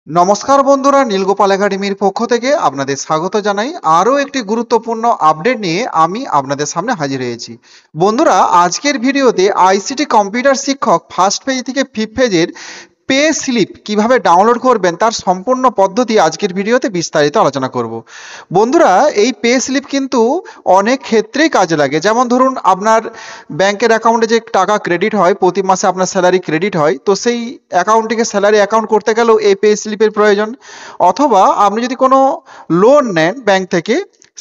নমস্কার বন্ধুরা, নীলগোপাল একাডেমির পক্ষ থেকে আপনাদের স্বাগত জানাই। আরও একটি গুরুত্বপূর্ণ আপডেট নিয়ে আমি আপনাদের সামনে হাজির হয়েছি। বন্ধুরা, আজকের ভিডিওতে আইসিটি কম্পিউটার শিক্ষক ফার্স্ট পেজ থেকে ফিফথ পেজের পে স্লিপ কিভাবে ডাউনলোড করবেন তার সম্পূর্ণ পদ্ধতি আজকের ভিডিওতে বিস্তারিত আলোচনা করব। বন্ধুরা, এই পে স্লিপ কিন্তু অনেক ক্ষেত্রেই কাজে লাগে। যেমন ধরুন, আপনার ব্যাংকের অ্যাকাউন্টে যে টাকা ক্রেডিট হয়, প্রতি মাসে আপনার স্যালারি ক্রেডিট হয়, তো সেই অ্যাকাউন্টটিকে স্যালারি অ্যাকাউন্ট করতে গেলেও এই পে স্লিপের প্রয়োজন। অথবা আপনি যদি কোনো লোন নেন ব্যাংক থেকে,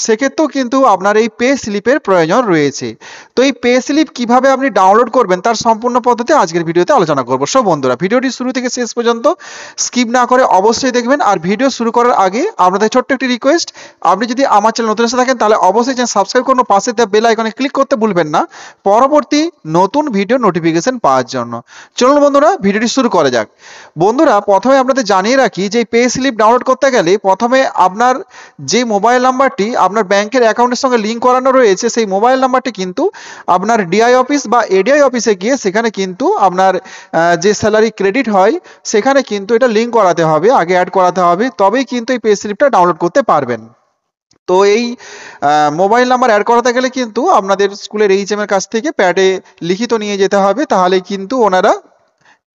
সেক্ষেত্রেও কিন্তু আপনার এই পে স্লিপের প্রয়োজন রয়েছে। তো এই পে স্লিপ কিভাবে আপনি ডাউনলোড করবেন তার সম্পূর্ণ পদ্ধতি আজকের ভিডিওতে আলোচনা করব। সো বন্ধুরা, ভিডিওটি শুরু থেকে শেষ পর্যন্ত স্কিপ না করে অবশ্যই দেখবেন। আর ভিডিও শুরু করার আগে আপনাদের ছোট্ট একটি রিকোয়েস্ট, আপনি যদি আমার চ্যানেল নতুন এসে থাকেন তাহলে অবশ্যই চ্যানেল সাবস্ক্রাইব করুন, পাশে দেওয়া বেল আইকনে ক্লিক করতে ভুলবেন না পরবর্তী নতুন ভিডিও নোটিফিকেশন পাওয়ার জন্য। চলুন বন্ধুরা, ভিডিওটি শুরু করা যাক। বন্ধুরা, প্রথমে আপনাদের জানিয়ে রাখি যে পে স্লিপ ডাউনলোড করতে গেলে প্রথমে আপনার যে মোবাইল নাম্বারটি আপনার ব্যাংকের অ্যাকাউন্টের সঙ্গে লিঙ্ক করানো রয়েছে, সেই মোবাইল নাম্বারটি কিন্তু আপনার ডিআই অফিস বা এডিআই অফিসে গিয়ে সেখানে কিন্তু আপনার যে স্যালারি ক্রেডিট হয় সেখানে কিন্তু এটা লিঙ্ক করাতে হবে, আগে অ্যাড করাতে হবে, তবেই কিন্তু এই পে স্লিপটা ডাউনলোড করতে পারবেন। তো এই মোবাইল নাম্বার অ্যাড করাতে গেলে কিন্তু আপনাদের স্কুলের এইচএম এর কাছ থেকে প্যাডে লিখিত নিয়ে যেতে হবে, তাহলে কিন্তু ওনারা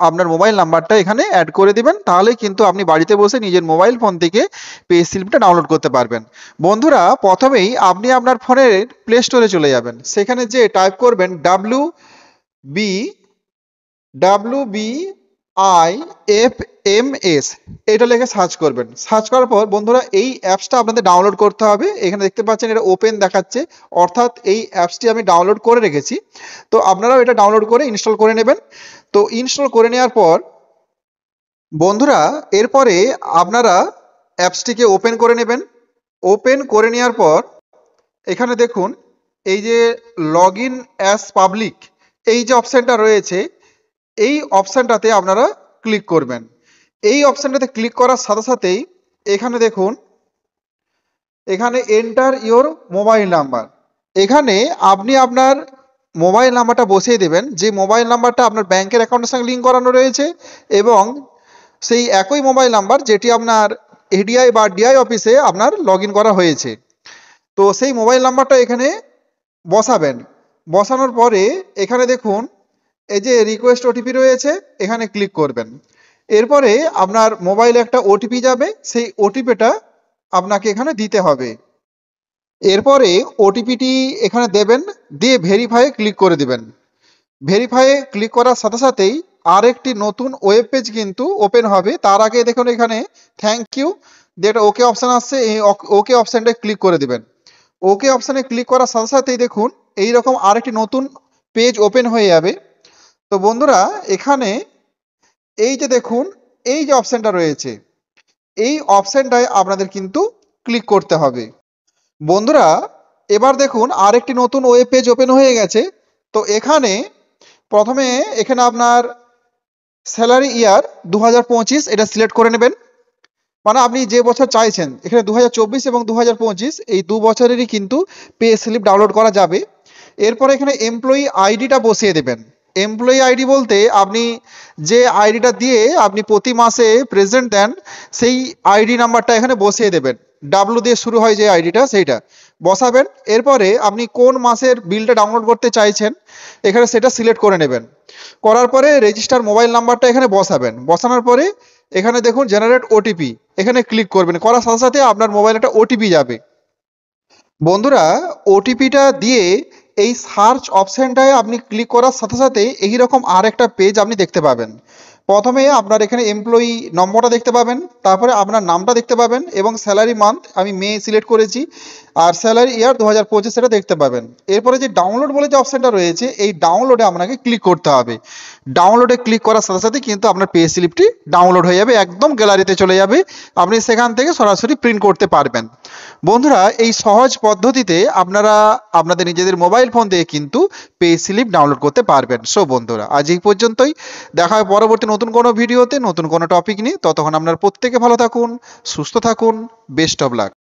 আপনার মোবাইল নাম্বারটা এখানে অ্যাড করে দিবেন, তাহলে কিন্তু আপনি বাড়িতে বসে নিজের মোবাইল ফোন থেকে পে স্লিপটা ডাউনলোড করতে পারবেন। বন্ধুরা, প্রথমেই আপনি আপনার ফোনের প্লে স্টোরে চলে যাবেন, সেখানে যে টাইপ করবেন WBIFMS, এটা লিখে সার্চ করবেন। সার্চ করার পর বন্ধুরা, এই অ্যাপসটা আপনাদের ডাউনলোড করতে হবে। এখানে দেখতে পাচ্ছেন এটা ওপেন দেখাচ্ছে, অর্থাৎ এই অ্যাপসটি আমি ডাউনলোড করে রেখেছি। তো আপনারাও এটা ডাউনলোড করে ইনস্টল করে নেবেন। তো ইনস্টল করে নেওয়ার পর বন্ধুরা, এরপরে আপনারা অ্যাপসটিকে ওপেন করে নেবেন। ওপেন করে নেওয়ার পর এখানে দেখুন, এই যে লগ ইন অ্যাজ পাবলিক এই যে অপশানটা রয়েছে, এই অপশানটাতে আপনারা ক্লিক করবেন। এই অপশানটাতে ক্লিক করার সাথে সাথেই এখানে দেখুন, এখানে এন্টার ইওর মোবাইল নাম্বার, এখানে আপনি আপনার মোবাইল নাম্বারটা বসিয়ে দেবেন, যে মোবাইল নাম্বারটা আপনার ব্যাংকের অ্যাকাউন্টের সঙ্গে লিঙ্ক করানো রয়েছে, এবং সেই একই মোবাইল নাম্বার যেটি আপনার এডিআই বা ডিআই অফিসে আপনার লগ ইন করা হয়েছে। তো সেই মোবাইল নাম্বারটা এখানে বসাবেন। বসানোর পরে এখানে দেখুন, এই যে রিকোয়েস্ট ওটিপি রয়েছে, এখানে ক্লিক করবেন। এরপরে আপনার মোবাইলে একটা ওটিপি যাবে, সেই ওটিপিটা আপনাকে এখানে দিতে হবে। এরপরে ওটিপিটি এখানে দেবেন, দিয়ে ভেরিফাই ক্লিক করে দিবেন। ভেরিফাই ক্লিক করার সাথে সাথেই আরেকটি নতুন ওয়েব পেজ কিন্তু ওপেন হবে। তার আগে দেখুন এখানে থ্যাংক ইউ যেটা ওকে অপশান আসছে, এই ওকে অপশানটা ক্লিক করে দিবেন। ওকে অপশানে ক্লিক করার সাথে সাথেই দেখুন এইরকম আরেকটি নতুন পেজ ওপেন হয়ে যাবে। তো বন্ধুরা, এখানে এই যে দেখুন, এই যে অপশানটা রয়েছে, এই অপশানটায় আপনাদের কিন্তু ক্লিক করতে হবে। বন্ধুরা, এবার দেখুন আরেকটি নতুন ওয়েব পেজ ওপেন হয়ে গেছে। তো এখানে প্রথমে এখানে আপনার স্যালারি ইয়ার 2025 এটা সিলেক্ট করে নেবেন, মানে আপনি যে বছর চাইছেন, এখানে 2024 এবং 2025 এই 2 বছরেরই কিন্তু পে স্লিপ ডাউনলোড করা যাবে। এরপরে এখানে এমপ্লয়ি আইডিটা বসিয়ে দেবেন। এমপ্লয়ি আইডি বলতে আপনি যে আইডিটা দিয়ে আপনি প্রতি মাসে প্রেজেন্ট দেন, সেই আইডি নাম্বারটা এখানে বসিয়ে দেবেন। ডাব্লু দিয়ে শুরু হয় যে আইডিটা, সেইটা বসাবেন। এরপরে আপনি কোন মাসের বিলটা ডাউনলোড করতে চাইছেন এখানে সেটা সিলেক্ট করে নেবেন। করার পরে রেজিস্টার মোবাইল নাম্বারটা এখানে বসাবেন। বসানোর পরে এখানে দেখুন জেনারেট ওটিপি, এখানে ক্লিক করবেন। করার সাথে সাথে আপনার মোবাইলে একটা ওটিপি যাবে। বন্ধুরা, ওটিপিটা দিয়ে এই সার্চ অপশানটায় আপনি ক্লিক করার সাথে সাথে এইরকম আর একটা পেজ আপনি দেখতে পাবেন। প্রথমে আপনার এখানে এমপ্লয়ি নম্বরটা দেখতে পাবেন, তারপরে আপনার নামটা দেখতে পাবেন, এবং স্যালারি মান্থ আমি মে সিলেক্ট করেছি, আর স্যালারি ইয়ার 2025 সেটা দেখতে পাবেন। এরপরে যে ডাউনলোড বলে যে অপশানটা রয়েছে, এই ডাউনলোডে আপনাকে ক্লিক করতে হবে। ডাউনলোডে ক্লিক করার সাথে সাথে কিন্তু আপনার পে স্লিপটি ডাউনলোড হয়ে যাবে, একদম গ্যালারিতে চলে যাবে, আপনি সেখান থেকে সরাসরি প্রিন্ট করতে পারবেন। বন্ধুরা, এই সহজ পদ্ধতিতে আপনারা আপনাদের নিজেদের মোবাইল ফোন দিয়ে কিন্তু পে স্লিপ ডাউনলোড করতে পারবেন। সো বন্ধুরা, আজ এই পর্যন্তই। দেখা হয় পরবর্তী নতুন কোনো ভিডিওতে নতুন কোনো টপিক নিয়ে। ততক্ষণ আপনারা প্রত্যেকে ভালো থাকুন, সুস্থ থাকুন। Best of luck.